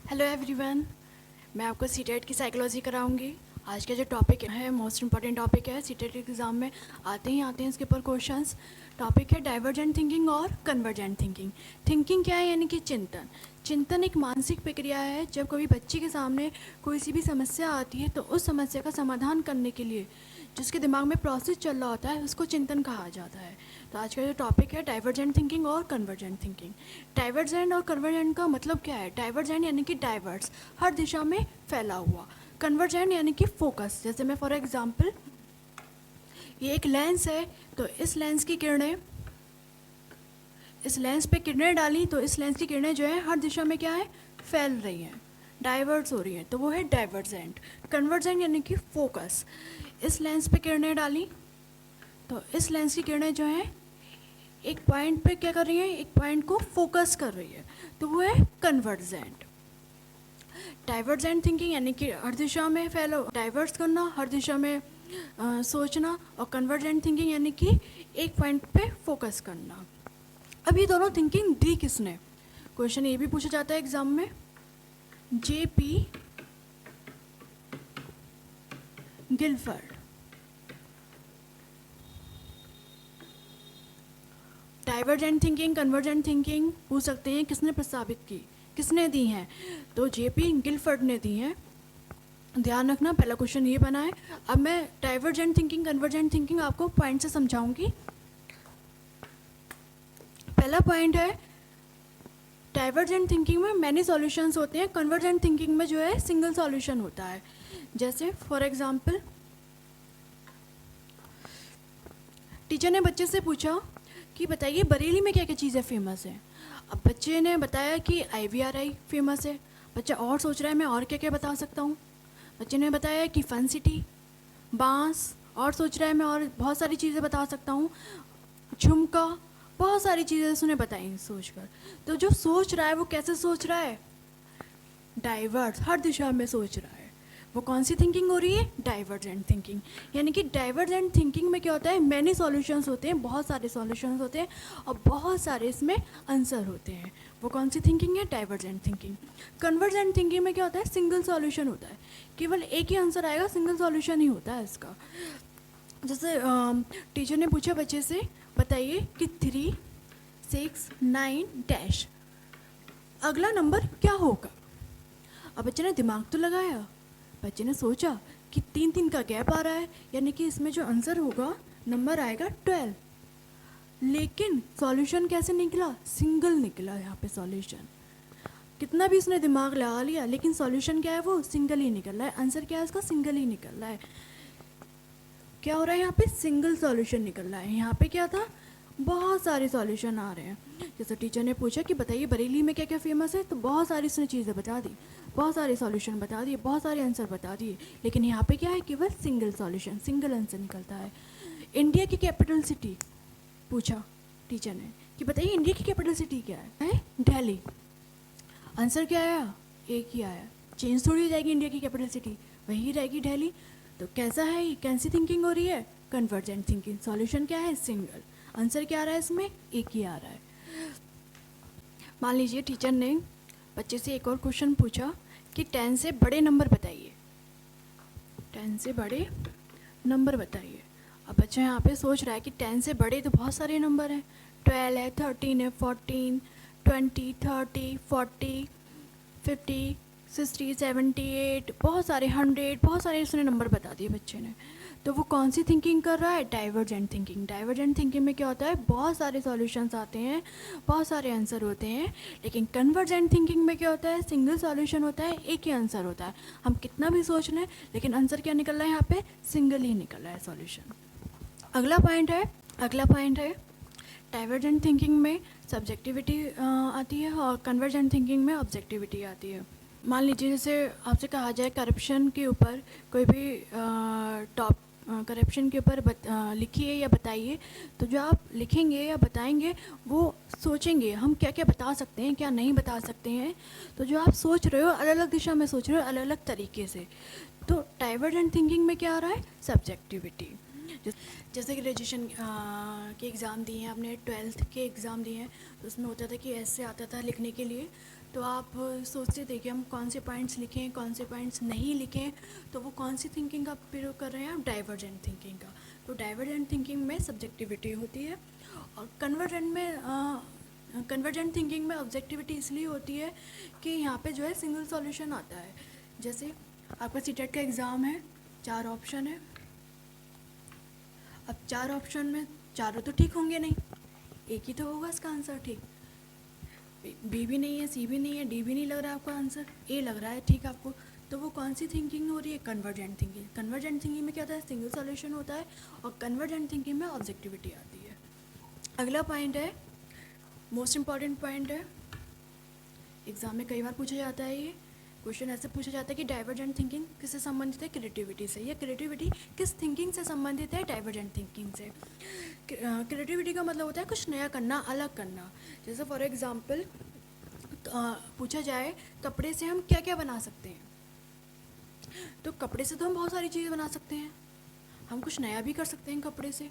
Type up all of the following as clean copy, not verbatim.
Hello everyone, मैं आपको CTET की साइकोलॉजी कराऊंगी। आज का जो टॉपिक है मोस्ट इम्पॉर्टेंट टॉपिक है, सीटेट एग्ज़ाम में आते हैं इसके ऊपर क्वेश्चंस। टॉपिक है डाइवर्जेंट थिंकिंग और कन्वर्जेंट थिंकिंग। थिंकिंग क्या है? यानी कि चिंतन। चिंतन एक मानसिक प्रक्रिया है। जब कभी बच्चे के सामने कोई सी भी समस्या आती है तो उस समस्या का समाधान करने के लिए जिसके दिमाग में प्रोसेस चल रहा होता है उसको चिंतन कहा जाता है। तो आज का जो टॉपिक है डाइवर्जेंट थिंकिंग और कन्वर्जेंट थिंकिंग। डाइवर्जेंट और कन्वर्जेंट का मतलब क्या है? डाइवर्जेंट यानी कि डाइवर्स, हर दिशा में फैला हुआ। कन्वर्जेंट यानी कि फोकस। जैसे मैं फॉर एग्जांपल, ये एक लेंस है तो इस लेंस की किरणें, इस लेंस पे किरणें डाली तो इस लेंस की किरणें जो है हर दिशा में क्या है? फैल रही हैं, डाइवर्स हो रही हैं, तो वो है डाइवर्जेंट। कन्वर्जेंट यानी कि फोकस। इस लेंस पे किरणें डाली तो इस लेंस की किरणें जो हैं एक पॉइंट पे क्या कर रही है? एक पॉइंट को फोकस कर रही है, तो वो है कन्वर्जेंट। डाइवर्जेंट थिंकिंग यानी कि हर दिशा में फैलो, डाइवर्स करना, हर दिशा में सोचना। और कन्वर्जेंट थिंकिंग यानी कि एक पॉइंट पे फोकस करना। अब ये दोनों थिंकिंग दी किसने? क्वेश्चन ये भी पूछा जाता है एग्जाम में। JP Gilford. Divergent thinking, convergent thinking पूछ सकते हैं किसने प्रस्तावित की, किसने दी हैं? तो जेपी गिलफर्ड ने दी हैं। ध्यान रखना, पहला क्वेश्चन ये बना है। अब मैं डाइवर्जेंट थिंकिंग, कन्वर्जेंट थिंकिंग आपको पॉइंट से समझाऊंगी। पहला पॉइंट है, डाइवर्जेंट थिंकिंग में मैनी सॉल्यूशंस होते हैं, कन्वर्जेंट थिंकिंग में जो है सिंगल सॉल्यूशन होता है। जैसे फॉर एग्जांपल, टीचर ने बच्चे से पूछा कि बताइए बरेली में क्या क्या चीज़ें फेमस हैं। अब बच्चे ने बताया कि IVRI फेमस है। बच्चा और सोच रहा है मैं और क्या क्या बता सकता हूँ। बच्चे ने बताया कि फन सिटी, बांस, और सोच रहा है मैं और बहुत सारी चीज़ें बता सकता हूँ, झुमका, बहुत सारी चीज़ें उसने बताई सोचकर। तो जो सोच रहा है वो कैसे सोच रहा है? डाइवर्स, हर दिशा में सोच रहा है। वो कौन सी थिंकिंग हो रही है? Divergent thinking. यानी कि डाइवर्जेंट थिंकिंग में क्या होता है? मैनी सॉल्यूशंस होते हैं, बहुत सारे सॉल्यूशंस होते हैं और बहुत सारे इसमें आंसर होते हैं। वो कौन सी थिंकिंग है? Divergent thinking. कन्वर्जेंट थिंकिंग में क्या होता है? सिंगल सॉल्यूशन होता है, केवल एक ही आंसर आएगा, सिंगल सॉल्यूशन ही होता है इसका। जैसे टीचर ने पूछा बच्चे से, बताइए कि 3, 6, 9 डैश, अगला नंबर क्या होगा? अब बच्चे ने दिमाग तो लगाया, बच्चे ने सोचा कि 3 3 का गैप आ रहा है, यानी कि इसमें जो आंसर होगा, नंबर आएगा 12। लेकिन सॉल्यूशन कैसे निकला? सिंगल निकला। यहाँ पे सॉल्यूशन कितना भी उसने दिमाग लगा लिया लेकिन सॉल्यूशन क्या है? वो सिंगल ही निकल रहा है। आंसर क्या है इसका? सिंगल ही निकल रहा है। क्या हो रहा है यहाँ पे? सिंगल सॉल्यूशन निकल रहा है। यहाँ पे क्या था? बहुत सारे सॉल्यूशन आ रहे हैं। जैसे टीचर ने पूछा कि बताइए बरेली में क्या क्या फेमस है, तो बहुत सारी उसने चीज़ें बता दी, बहुत सारे सॉल्यूशन बता दिए, बहुत सारे आंसर बता दिए। लेकिन यहाँ पे क्या है? केवल सिंगल सॉल्यूशन, सिंगल आंसर निकलता है। इंडिया की कैपिटल सिटी पूछा टीचर ने कि बताइए इंडिया की कैपिटल सिटी क्या है? दिल्ली। आंसर क्या आया? एक ही आया। चेंज थोड़ी हो जाएगी इंडिया की कैपिटल सिटी, वही रहेगी दिल्ली। तो कैसा है? ये कैसी थिंकिंग हो रही है? Convergent thinking. सॉल्यूशन क्या है? सिंगल। आंसर क्या आ रहा है इसमें? एक ही आ रहा है। मान लीजिए टीचर ने बच्चे से एक और क्वेश्चन पूछा कि 10 से बड़े नंबर बताइए, 10 से बड़े नंबर बताइए। अब बच्चा यहाँ पे सोच रहा है कि 10 से बड़े तो बहुत सारे नंबर हैं, 12 है, 13 है, 14, 20, 30, 40, 50, 60, 78, बहुत सारे, 100, बहुत सारे उसने नंबर बता दिए बच्चे ने। तो वो कौन सी थिंकिंग कर रहा है? Divergent thinking. डाइवर्जेंट थिंकिंग में क्या होता है? बहुत सारे सॉल्यूशंस आते हैं, बहुत सारे आंसर होते हैं। लेकिन कन्वर्जेंट थिंकिंग में क्या होता है? सिंगल सॉल्यूशन होता है, एक ही आंसर होता है। हम कितना भी सोच लें लेकिन आंसर क्या निकल रहा है? यहाँ पे सिंगल ही निकल रहा है सॉल्यूशन। अगला पॉइंट है डाइवर्जेंट थिंकिंग में सब्जेक्टिविटी आती है और कन्वर्जेंट थिंकिंग में ऑब्जेक्टिविटी आती है। मान लीजिए जैसे आपसे कहा जाए करप्शन के ऊपर कोई भी टॉप करप्शन के ऊपर लिखिए या बताइए, तो जो आप लिखेंगे या बताएंगे वो सोचेंगे हम क्या क्या बता सकते हैं, क्या नहीं बता सकते हैं। तो जो आप सोच रहे हो अलग अलग दिशा में सोच रहे हो, अलग अलग तरीके से। तो डाइवर्जेंट थिंकिंग में क्या आ रहा है? सब्जेक्टिविटी। जैसे कि ग्रेजुएशन के एग्ज़ाम दिए हैं आपने, 12th के एग्ज़ाम दिए हैं, तो उसमें होता था कि ऐसे आता था लिखने के लिए, तो आप सोचते थे कि हम कौन से पॉइंट्स लिखें, कौन से पॉइंट्स नहीं लिखें, तो वो कौन सी थिंकिंग का प्रयोग कर रहे हैं आप? डाइवर्जेंट थिंकिंग का। तो डाइवर्जेंट थिंकिंग में सब्जेक्टिविटी होती है, और कन्वर्जेंट थिंकिंग में ऑब्जेक्टिविटी इसलिए होती है कि यहाँ पे जो है सिंगल सॉल्यूशन आता है। जैसे आपका सीटेट का एग्ज़ाम है, 4 ऑप्शन है। अब 4 ऑप्शन में चारों तो ठीक होंगे नहीं, एक ही तो होगा इसका आंसर ठीक। बी भी नहीं है, सी भी नहीं है, डी भी नहीं लग रहा है आपका आंसर, ए लग रहा है ठीक आपको। तो वो कौन सी थिंकिंग हो रही है? Convergent thinking. कन्वर्जेंट थिंकिंग में क्या होता है? सिंगल सॉल्यूशन होता है, और कन्वर्जेंट थिंकिंग में ऑब्जेक्टिविटी आती है। अगला पॉइंट है, मोस्ट इम्पॉर्टेंट पॉइंट है, एग्ज़ाम में कई बार पूछा जाता है ये क्वेश्चन। ऐसे पूछा जाता है कि डाइवर्जेंट थिंकिंग किससे संबंधित है? क्रिएटिविटी से। या क्रिएटिविटी किस थिंकिंग से संबंधित है? डाइवर्जेंट थिंकिंग से। क्रिएटिविटी का मतलब होता है कुछ नया करना, अलग करना। जैसे फॉर एग्जांपल पूछा जाए कपड़े से हम क्या क्या बना सकते हैं, तो कपड़े से तो हम बहुत सारी चीज़ें बना सकते हैं। हम कुछ नया भी कर सकते हैं कपड़े से।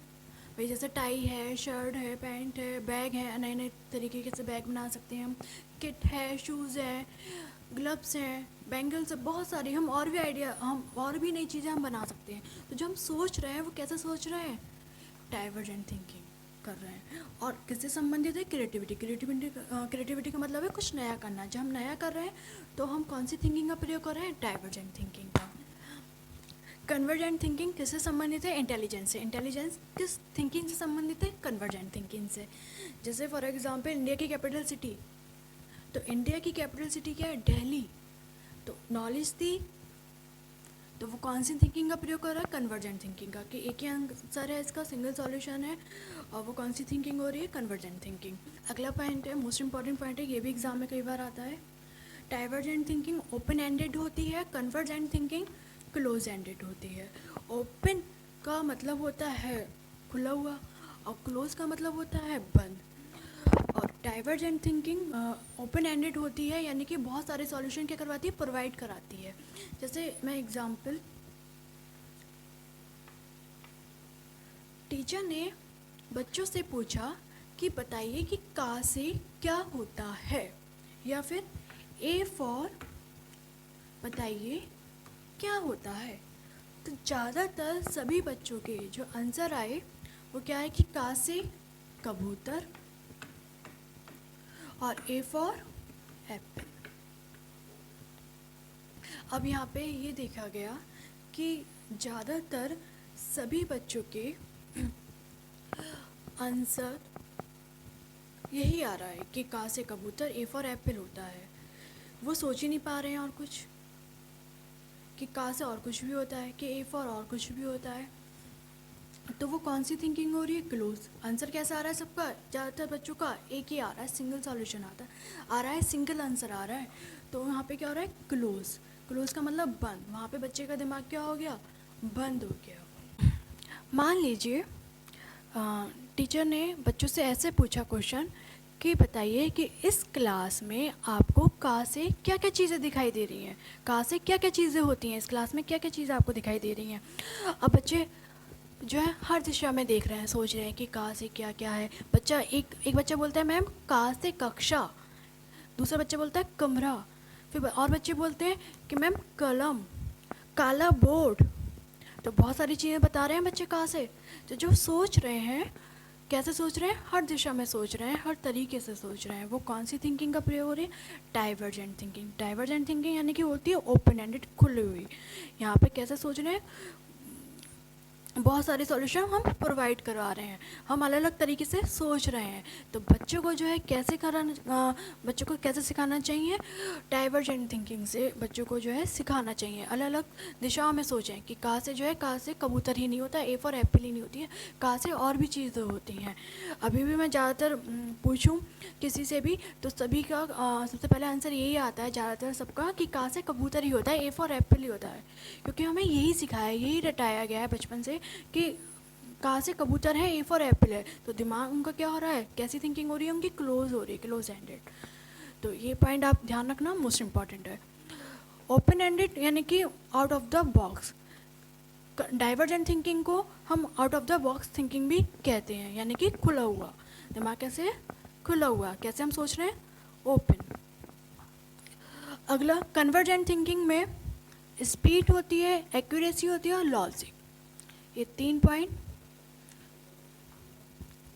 भाई जैसे टाई है, शर्ट है, पैंट है, बैग है, नए नए तरीके से बैग बना सकते हैं हम। किट है, शूज़ है, ग्लव्स हैं, बैंगल्स है, बहुत सारी हम और भी नई चीज़ें हम बना सकते हैं। तो जो हम सोच रहे हैं वो कैसे सोच रहे हैं? डाइवर्जेंट थिंकिंग कर रहे हैं। और किससे संबंधित है? क्रिएटिविटी का मतलब है कुछ नया करना। जब हम नया कर रहे हैं तो हम कौन सी थिंकिंग का प्रयोग कर रहे हैं? डाइवर्जेंट थिंकिंग का। कन्वर्जेंट थिंकिंग किससे संबंधित है? इंटेलिजेंस से। इंटेलिजेंस किस थिंकिंग से संबंधित है? कन्वर्जेंट थिंकिंग से। जैसे फॉर एग्जांपल इंडिया की कैपिटल सिटी, तो इंडिया की कैपिटल सिटी क्या है? दिल्ली। तो नॉलेज थी, तो वो कौन सी थिंकिंग का प्रयोग कर रहा है? कन्वर्जेंट थिंकिंग का, कि एक ही आंसर है इसका, सिंगल सॉल्यूशन है, और वो कौन सी थिंकिंग हो रही है? Convergent thinking. अगला पॉइंट है, मोस्ट इंपॉर्टेंट पॉइंट है, ये भी एग्जाम में कई बार आता है। डाइवर्जेंट थिंकिंग ओपन एंडेड होती है, कन्वर्जेंट थिंकिंग क्लोज एंडेड होती है। ओपन का मतलब होता है खुला हुआ, और क्लोज का मतलब होता है बंद। और डाइवर्जेंट थिंकिंग ओपन एंडेड होती है, यानी कि बहुत सारे सॉल्यूशन क्या करवाती है? प्रोवाइड कराती है। जैसे मैं एग्जांपल, टीचर ने बच्चों से पूछा कि बताइए कि का से क्या होता है, या फिर ए फॉर बताइए क्या होता है। तो ज़्यादातर सभी बच्चों के जो आंसर आए वो क्या है कि का से कबूतर, और ए फॉर एप्पल। अब यहाँ पे ये देखा गया कि ज़्यादातर सभी बच्चों के आंसर यही आ रहा है कि का से कबूतर, ए फॉर एप्पल होता है। वो सोच ही नहीं पा रहे हैं और कुछ, कि का से और कुछ भी होता है, कि ए फॉर और कुछ भी होता है। तो वो कौन सी थिंकिंग हो रही है? क्लोज। आंसर कैसा आ रहा है सबका? ज़्यादातर बच्चों का एक ही आ रहा है, सिंगल सॉल्यूशन आ रहा है, सिंगल आंसर आ रहा है। तो यहाँ पे क्या हो रहा है? क्लोज। क्लोज का मतलब बंद। वहाँ पे बच्चे का दिमाग क्या हो गया? बंद हो गया। मान लीजिए टीचर ने बच्चों से ऐसे पूछा क्वेश्चन कि बताइए कि इस क्लास में आपको का से क्या क्या चीज़ें दिखाई दे रही हैं, का से क्या क्या चीज़ें होती हैं, इस क्लास में क्या क्या चीज़ें आपको दिखाई दे रही हैं। अब बच्चे जो है हर दिशा में देख रहे हैं, सोच रहे हैं कि का से क्या क्या है। एक बच्चा बोलता है मैम का से कक्षा, दूसरा बच्चा बोलता है कमरा, फिर और बच्चे बोलते हैं कि मैम कलम, काला बोर्ड। तो बहुत सारी चीज़ें बता रहे हैं बच्चे का से। तो जो सोच रहे हैं, कैसे सोच रहे हैं? हर दिशा में सोच रहे हैं, हर तरीके से सोच रहे हैं। वो कौन सी थिंकिंग का प्रयोग हो रही है? Divergent thinking. डाइवर्जेंट थिंकिंग यानी कि होती है ओपन एंडेड, खुली हुई। यहाँ पे कैसे सोच रहे हैं? बहुत सारे सॉल्यूशन हम प्रोवाइड करवा रहे हैं, हम अलग अलग तरीके से सोच रहे हैं। तो बच्चों को जो है बच्चों को कैसे सिखाना चाहिए? डाइवर्जेंट थिंकिंग से बच्चों को जो है सिखाना चाहिए, अलग अलग दिशाओं में सोचें कि का से जो है, का से कबूतर ही नहीं होता, ए फॉर एप्पल ही नहीं होती है, का से और भी चीज़ें होती हैं। अभी भी मैं ज़्यादातर पूछूं किसी से भी तो सभी का सबसे पहले आंसर यही आता है ज़्यादातर सबका, कि का से कबूतर ही होता है, ए फॉर एप्पल ही होता है। क्योंकि हमें यही सिखाया, यही रटाया गया है बचपन से कि कहाँ से कबूतर है, ए फॉर एप्पल है। तो दिमाग उनका क्या हो रहा है? कैसी थिंकिंग हो रही है उनकी? क्लोज हो रही है, क्लोज एंडेड। तो ये पॉइंट आप ध्यान रखना, मोस्ट इंपॉर्टेंट है। ओपन एंडेड यानी कि out of the box. Divergent thinking को हम out of the box thinking भी कहते हैं, यानी कि खुला हुआ दिमाग। कैसे खुला हुआ? कैसे हम सोच रहे हैं? ओपन। अगला, कन्वर्जेंट थिंकिंग में स्पीड होती है, एक्यूरेसी होती है और लॉजिक, ये 3 पॉइंट।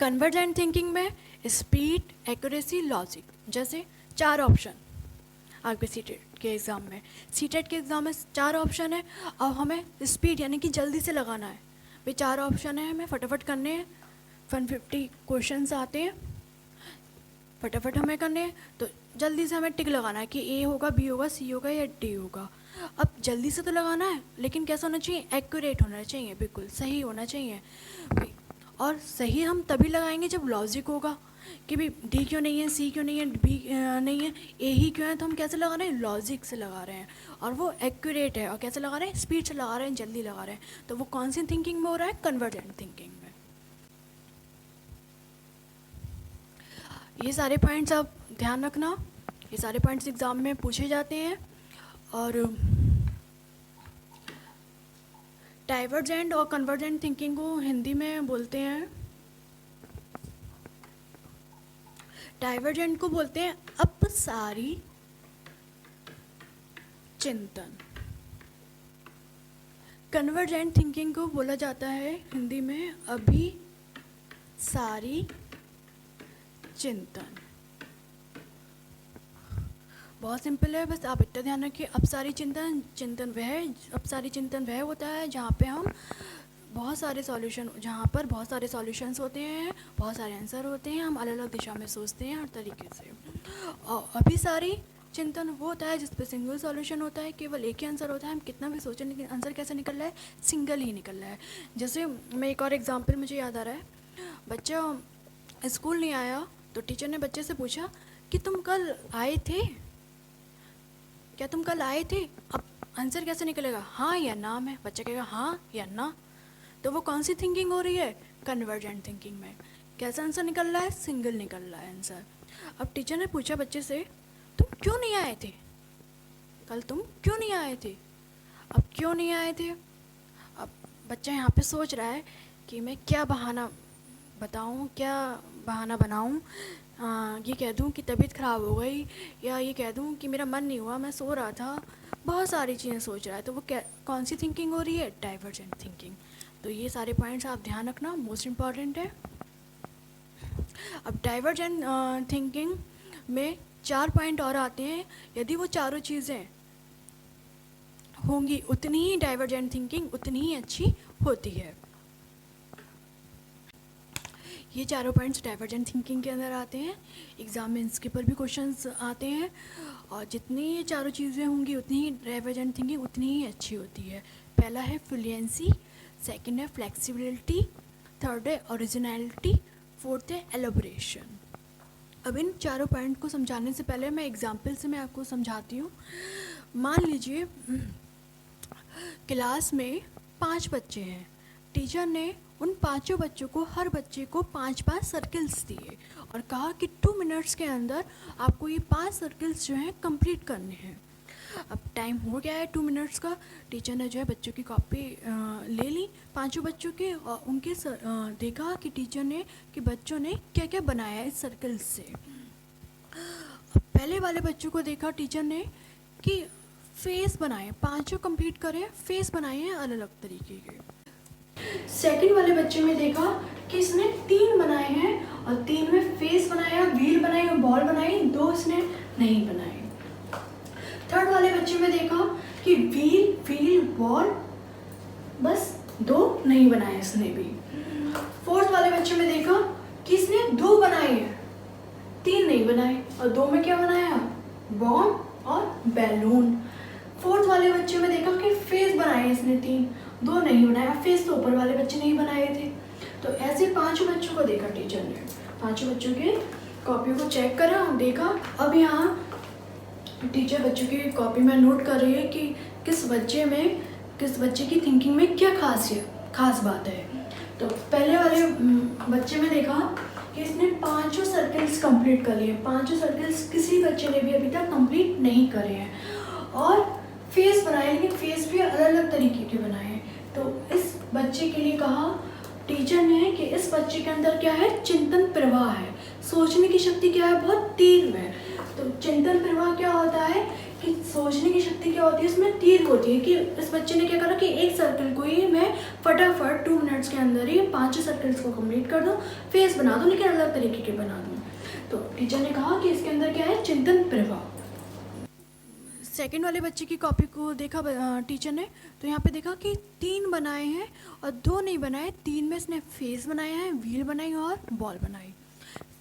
कन्वर्जेंट थिंकिंग में स्पीड, एक्यूरेसी, लॉजिक, जैसे 4 ऑप्शन आपके सीटेट के एग्ज़ाम में, सीटेट के एग्ज़ाम में 4 ऑप्शन है और हमें स्पीड यानी कि जल्दी से लगाना है भाई। 4 ऑप्शन है, हमें फटाफट करने हैं, 150 क्वेश्चंस आते हैं, फटाफट हमें करने हैं, तो जल्दी से हमें टिक लगाना है कि ए होगा, बी होगा, सी होगा या डी होगा। अब जल्दी से तो लगाना है, लेकिन कैसा होना चाहिए, एक्यूरेट होना चाहिए, बिल्कुल सही होना चाहिए। और सही हम तभी लगाएंगे जब लॉजिक होगा कि भाई डी क्यों नहीं है, सी क्यों नहीं है, बी नहीं है, ए ही क्यों है, तो हम कैसे लगा रहे हैं, लॉजिक से लगा रहे हैं और वो एक्यूरेट है। और कैसे लगा रहे हैं, स्पीड से लगा रहे हैं, जल्दी लगा रहे हैं। तो वो कौन सी थिंकिंग में हो रहा है, कन्वर्जेंट थिंकिंग में। ये सारे पॉइंट्स आप ध्यान रखना, ये सारे पॉइंट्स एग्ज़ाम में पूछे जाते हैं। और डाइवर्जेंट और कन्वर्जेंट थिंकिंग को हिंदी में बोलते हैं, डाइवर्जेंट को बोलते हैं अपसारी चिंतन, कन्वर्जेंट थिंकिंग को बोला जाता है हिंदी में अभिसारी चिंतन। बहुत सिंपल है, बस आप इतना ध्यान रखिए। अपसारी चिंतन, अपसारी चिंतन वह होता है जहाँ पे हम जहाँ पर बहुत सारे सॉल्यूशंस होते हैं, बहुत सारे आंसर होते हैं, हम अलग अलग दिशा में सोचते हैं हर तरीके से। और अभिसारी चिंतन वो होता है जिस पे सिंगल सॉल्यूशन होता है, केवल एक ही आंसर होता है, हम कितना भी सोचें लेकिन आंसर कैसे निकल रहा है, सिंगल ही निकल रहा है। जैसे मैं एक और एग्जाम्पल मुझे याद आ रहा है, बच्चा स्कूल नहीं आया तो टीचर ने बच्चे से पूछा कि तुम कल आए थे, क्या तुम कल आए थे? अब आंसर कैसे निकलेगा, हाँ या ना में? बच्चा कहेगा हाँ या ना। तो वो कौन सी थिंकिंग हो रही है, कन्वर्जेंट थिंकिंग में। कैसा आंसर निकल रहा है, सिंगल निकल रहा है आंसर। अब टीचर ने पूछा बच्चे से, तुम क्यों नहीं आए थे कल, तुम क्यों नहीं आए थे? अब क्यों नहीं आए थे, अब बच्चा यहाँ पे सोच रहा है कि मैं क्या बहाना बताऊँ, क्या बहाना बनाऊँ, ये कह दूँ कि तबीयत ख़राब हो गई, या ये कह दूँ कि मेरा मन नहीं हुआ, मैं सो रहा था, बहुत सारी चीज़ें सोच रहा है। तो वो कौन सी थिंकिंग हो रही है, डाइवर्जेंट थिंकिंग। तो ये सारे पॉइंट्स आप ध्यान रखना, मोस्ट इम्पॉर्टेंट है। अब डाइवर्जेंट थिंकिंग में 4 पॉइंट और आते हैं। यदि वो चारों चीज़ें होंगी उतनी ही डाइवर्जेंट थिंकिंग उतनी ही अच्छी होती है। ये चारों पॉइंट्स डाइवर्जेंट थिंकिंग के अंदर आते हैं, एग्ज़ाम में इसके ऊपर भी क्वेश्चंस आते हैं। और जितनी ये चारों चीज़ें होंगी उतनी ही डाइवर्जेंट थिंकिंग उतनी ही अच्छी होती है। पहला है फ्लुएंसी, सेकंड है फ्लेक्सिबिलिटी, थर्ड है ओरिजिनलिटी, फोर्थ है एलोबरेशन। अब इन चारों पॉइंट को समझाने से पहले मैं एग्जाम्पल से मैं आपको समझाती हूँ। मान लीजिए क्लास में 5 बच्चे हैं, टीचर ने उन 5 बच्चों को, हर बच्चे को 5-5 सर्कल्स दिए और कहा कि 2 मिनट्स के अंदर आपको ये 5 सर्कल्स जो हैं कंप्लीट करने हैं। अब टाइम हो गया है 2 मिनट्स का, टीचर ने जो है बच्चों की कॉपी ले ली 5 बच्चों के, और उनके देखा कि टीचर ने कि बच्चों ने क्या क्या बनाया है इस सर्कल्स से। पहले वाले बच्चों को देखा टीचर ने कि फेस बनाए, 5 कंप्लीट करे, फेस बनाए हैं अलग अलग तरीके के। सेकंड वाले बच्चे में देखा कि इसने 3 बनाए हैं और 3 में फेस बनाया, व्हील बनाई और बॉल बनाई, 2 इसने नहीं बनाए। थर्ड वाले बच्चे में देखा कि व्हील बॉल, बस 2 नहीं बनाए इसने भी। फोर्थ वाले बच्चे में देखा कि इसने 2 बनाए हैं, 3 नहीं बनाए, और 2 में क्या बनाया, बॉम्ब और बैलून। फोर्थ वाले बच्चे में देखा कि फेस बनाए इसने 3, 2 नहीं बनाया, फेस तो ऊपर वाले बच्चे नहीं बनाए थे। तो ऐसे 5 बच्चों को देखा टीचर ने, 5 बच्चों के कॉपी को चेक करा, देखा। अब यहाँ टीचर बच्चों की कॉपी में नोट कर रही है कि किस बच्चे की थिंकिंग में क्या खास बात है। तो पहले वाले बच्चे में देखा कि इसने 5 सर्कल्स कंप्लीट कर लिए, 5 सर्कल्स किसी बच्चे ने भी अभी तक कंप्लीट नहीं करे हैं, और फेस बनाए, लेकिन फेस भी अलग अलग तरीके के बनाए हैं। तो इस बच्चे के लिए कहा टीचर ने कि इस बच्चे के अंदर क्या है, चिंतन प्रवाह है, सोचने की शक्ति क्या है, बहुत तीव्र है। तो चिंतन प्रवाह क्या होता है कि सोचने की शक्ति क्या होती है, उसमें तीर होती है कि इस बच्चे ने क्या करा कि एक सर्कल को ही मैं फटाफट 2 मिनट्स के अंदर ही 5 सर्कल्स को कंप्लीट कर दूँ, फेस बना दूँ, लेकिन अलग तरीके के बना दूँ। तो टीचर ने कहा कि इसके अंदर क्या है, चिंतन प्रवाह। सेकंड वाले बच्चे की कॉपी को देखा टीचर ने, तो यहाँ पे देखा कि 3 बनाए हैं और 2 नहीं बनाए, 3 में इसने फेस बनाया है, व्हील बनाई और बॉल बनाई।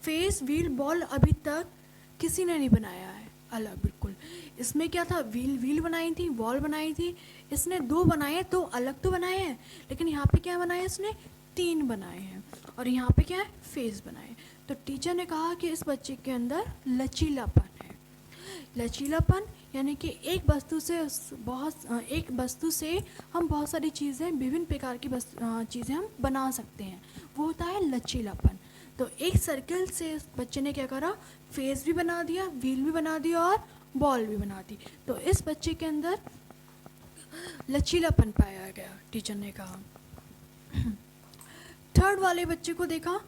फेस व्हील बॉल अभी तक किसी ने नहीं बनाया है अलग, बिल्कुल। इसमें क्या था, व्हील बनाई थी, बॉल बनाई थी, इसने 2 बनाए, तो अलग तो बनाए हैं, लेकिन यहाँ पे क्या बनाया इसने, 3 बनाए हैं, और यहाँ पे क्या है, फेस बनाए। तो टीचर ने कहा कि इस बच्चे के अंदर लचीलापन है। लचीलापन यानी कि एक वस्तु से हम बहुत सारी चीज़ें, विभिन्न प्रकार की चीज़ें हम बना सकते हैं, वो होता है लचीलापन। तो एक सर्कल से बच्चे ने क्या करा, फेस भी बना दिया, व्हील भी बना दिया और बॉल भी बना दी। तो इस बच्चे के अंदर लचीलापन पाया गया, टीचर ने कहा। थर्ड वाले बच्चे को देखा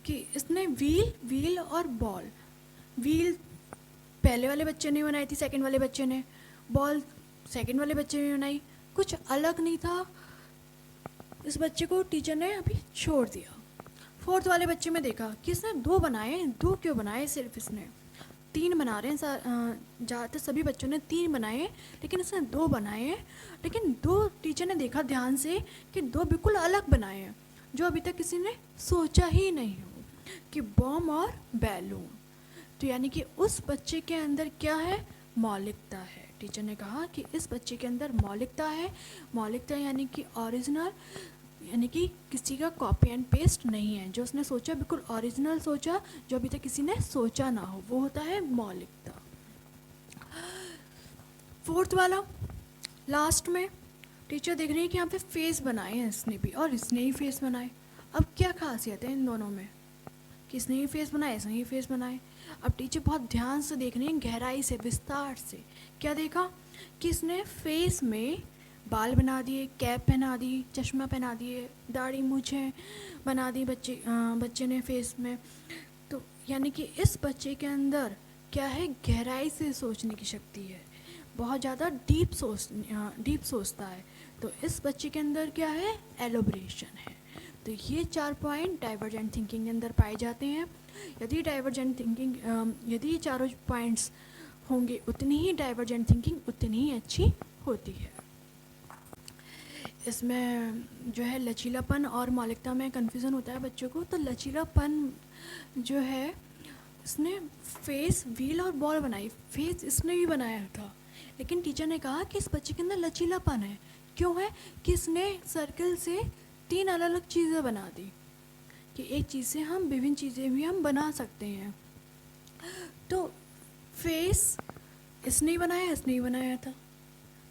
कि इसने व्हील और बॉल, व्हील पहले वाले बच्चे ने बनाई थी, सेकंड वाले बच्चे ने, बॉल सेकंड वाले बच्चे ने बनाई, कुछ अलग नहीं था, इस बच्चे को टीचर ने अभी छोड़ दिया। फोर्थ वाले बच्चे में देखा कि इसने 2 बनाए, 2 क्यों बनाए, सिर्फ इसने 3 बना रहे हैं, ज़्यादातर सभी बच्चों ने 3 बनाए, लेकिन इसने 2 बनाए हैं, लेकिन 2 टीचर ने देखा ध्यान से कि 2 बिल्कुल अलग बनाए हैं, जो अभी तक किसी ने सोचा ही नहीं हो, कि बॉम्ब और बैलून। तो यानी कि उस बच्चे के अंदर क्या है, मौलिकता है। टीचर ने कहा कि इस बच्चे के अंदर मौलिकता है। मौलिकता यानी कि ओरिजिनल, यानी कि किसी का कॉपी एंड पेस्ट नहीं है, जो उसने सोचा बिल्कुल ओरिजिनल सोचा, जो अभी तक किसी ने सोचा ना हो, वो होता है मौलिकता। फोर्थ वाला लास्ट में टीचर देख रही है कि यहाँ पे फेस बनाए हैं इसने भी और इसने ही फेस बनाए। अब क्या खासियत है इन दोनों में, कि इसने ही फेस बनाए, इसने ही फेस बनाए। अब टीचर बहुत ध्यान से देख रही हैं, गहराई से, विस्तार से। क्या देखा कि इसने फेस में बाल बना दिए, कैप पहना दी, चश्मा पहना दिए, दाढ़ी मूछें बना दी बच्चे ने फेस में। तो यानी कि इस बच्चे के अंदर क्या है, गहराई से सोचने की शक्ति है, बहुत ज़्यादा डीप सोचता है। तो इस बच्चे के अंदर क्या है, एलोब्रेशन है। तो ये 4 पॉइंट डाइवर्जेंट थिंकिंग के अंदर पाए जाते हैं। यदि डाइवर्जेंट थिंकिंग, यदि चारों पॉइंट्स होंगे, उतनी ही डाइवर्जेंट थिंकिंग उतनी ही अच्छी होती है। इसमें जो है लचीलापन और मौलिकता में कन्फ्यूज़न होता है बच्चों को। तो लचीलापन जो है, इसने फेस, व्हील और बॉल बनाई, फेस इसने भी बनाया था, लेकिन टीचर ने कहा कि इस बच्चे के अंदर लचीलापन है। क्यों है, कि इसने सर्कल से 3 अलग अलग चीज़ें बना दी, कि एक चीज़ से हम विभिन्न चीज़ें भी हम बना सकते हैं। तो फेस इसने ही बनाया, इसने ही बनाया था,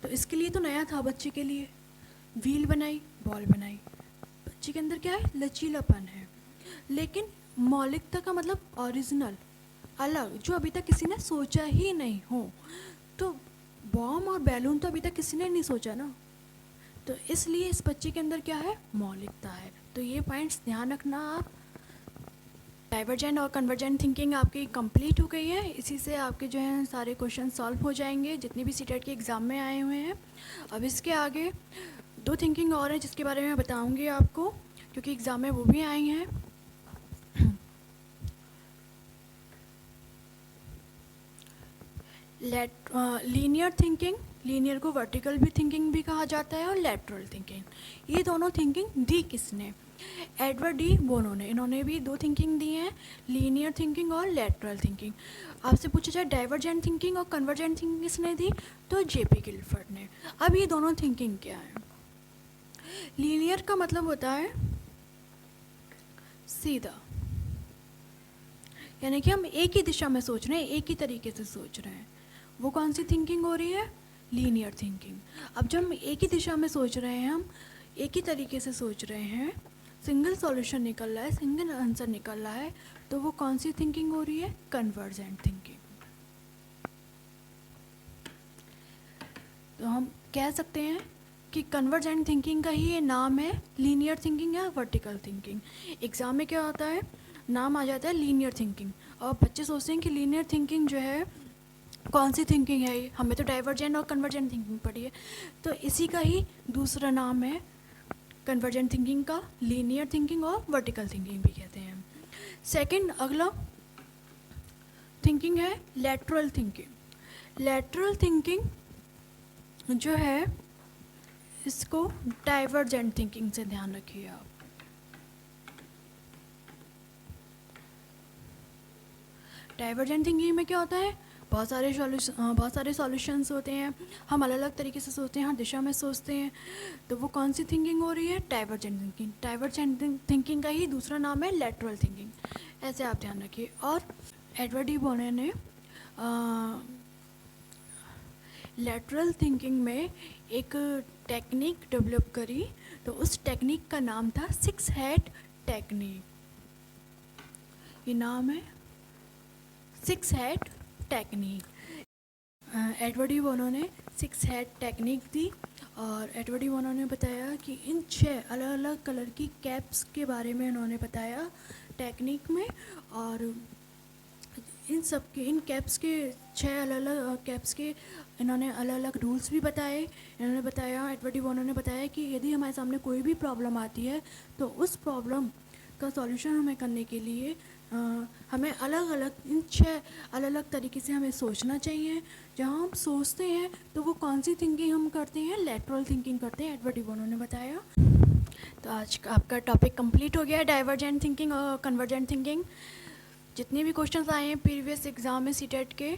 तो इसके लिए तो नया था बच्चे के लिए। व्हील बनाई, बॉल बनाई, बच्चे के अंदर क्या है, लचीलापन है। लेकिन मौलिकता का मतलब ओरिजिनल, अलग, जो अभी तक किसी ने सोचा ही नहीं हो। तो बॉम्ब और बैलून तो अभी तक किसी ने नहीं सोचा ना, तो इसलिए इस बच्चे के अंदर क्या है, मौलिकता है। तो ये पॉइंट्स ध्यान रखना आप। डाइवर्जेंट और कन्वर्जेंट थिंकिंग आपकी कंप्लीट हो गई है। इसी से आपके जो हैं सारे क्वेश्चन सॉल्व हो जाएंगे, जितने भी सीटेट के एग्ज़ाम में आए हुए हैं। अब इसके आगे 2 थिंकिंग और हैं, जिसके बारे में बताऊंगी आपको, क्योंकि एग्ज़ाम में वो भी आई हैं। लीनियर थिंकिंग, लीनियर को वर्टिकल भी थिंकिंग भी कहा जाता है, और लैटरल थिंकिंग। ये दोनों थिंकिंग दी किसने, एडवर्ड डी बोनो ने। इन्होंने भी 2 थिंकिंग दी हैं, लीनियर थिंकिंग और लैटरल थिंकिंग। आपसे पूछा जाए डाइवर्जेंट थिंकिंग और कन्वर्जेंट थिंकिंग किसने दी, तो जेपी गिलफर्ड ने। अब ये दोनों थिंकिंग क्या है, लीनियर का मतलब होता है सीधा, यानी कि हम एक ही दिशा में सोच रहे हैं, एक ही तरीके से सोच रहे हैं, वो कौन सी थिंकिंग हो रही है, लीनियर थिंकिंग। अब जब हम एक ही दिशा में सोच रहे हैं, हम एक ही तरीके से सोच रहे हैं, सिंगल सॉल्यूशन निकल रहा है, सिंगल आंसर निकल रहा है, तो वो कौन सी थिंकिंग हो रही है, कन्वर्जेंट थिंकिंग। तो हम कह सकते हैं कि कन्वर्जेंट थिंकिंग का ही ये नाम है, लीनियर थिंकिंग या वर्टिकल थिंकिंग। एग्ज़ाम में क्या होता है, नाम आ जाता है लीनियर थिंकिंग, और बच्चे सोचते हैं कि लीनियर थिंकिंग जो है कौन सी थिंकिंग है ये? हमें तो डाइवर्जेंट और कन्वर्जेंट थिंकिंग पढ़ी है, तो इसी का ही दूसरा नाम है कन्वर्जेंट थिंकिंग का, लीनियर थिंकिंग और वर्टिकल थिंकिंग भी कहते हैं। सेकंड, अगला थिंकिंग है लैटरल थिंकिंग। लैटरल थिंकिंग जो है इसको डाइवर्जेंट थिंकिंग से ध्यान रखिए आप। डाइवर्जेंट थिंकिंग में क्या होता है, बहुत सारे सॉल्यूशंस होते हैं, हम अलग अलग तरीके से सोचते हैं, हर दिशा में सोचते हैं, तो वो कौन सी थिंकिंग हो रही है? Divergent thinking. डाइवर्जेंट थिंकिंग का ही दूसरा नाम है लैटरल थिंकिंग, ऐसे आप ध्यान रखिए। और एडवर्ड डी बोनो ने लैटरल थिंकिंग में एक टेक्निक डेवलप करी, तो उस टेक्निक का नाम था 6 हेड टेक्निक। ये नाम है 6 head technique. Edward de Bono ने 6 हेड टेक्निक दी, और एडवर्ड डी बोनो ने बताया कि इन 6 अलग अलग कलर की कैप्स के बारे में उन्होंने बताया टेक्निक में, और इन कैप्स के 6 अलग अलग कैप्स के इन्होंने अलग अलग रूल्स भी बताए। इन्होंने बताया, एडवर्ड डी बोनो ने बताया कि यदि हमारे सामने कोई भी प्रॉब्लम आती है तो उस प्रॉब्लम का सॉल्यूशन हमें करने के लिए हमें अलग अलग इन 6 अलग अलग तरीके से हमें सोचना चाहिए। जहाँ हम सोचते हैं तो वो कौन सी थिंकिंग हम करते हैं? लैटरल थिंकिंग करते हैं, एडवर्ड डी बोनो ने बताया। तो आज का आपका टॉपिक कंप्लीट हो गया, डाइवर्जेंट थिंकिंग और कन्वर्जेंट थिंकिंग। जितने भी क्वेश्चंस आए हैं प्रीवियस एग्ज़ाम में सीटेट के,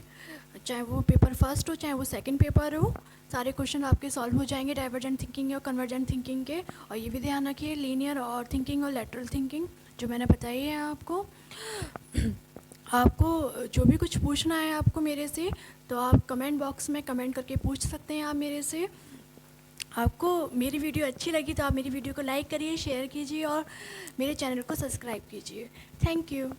चाहे वो पेपर फर्स्ट हो चाहे वो सेकंड पेपर हो, सारे क्वेश्चन आपके सॉल्व हो जाएंगे डाइवर्जेंट थिंकिंग और कन्वर्जेंट थिंकिंग के। और ये भी ध्यान रखिए, लीनियर और थिंकिंग और लैटरल थिंकिंग जो मैंने बताई है आपको। आपको जो भी कुछ पूछना है आपको मेरे से, तो आप कमेंट बॉक्स में कमेंट करके पूछ सकते हैं आप मेरे से। आपको मेरी वीडियो अच्छी लगी तो आप मेरी वीडियो को लाइक करिए, शेयर कीजिए और मेरे चैनल को सब्सक्राइब कीजिए। Thank you.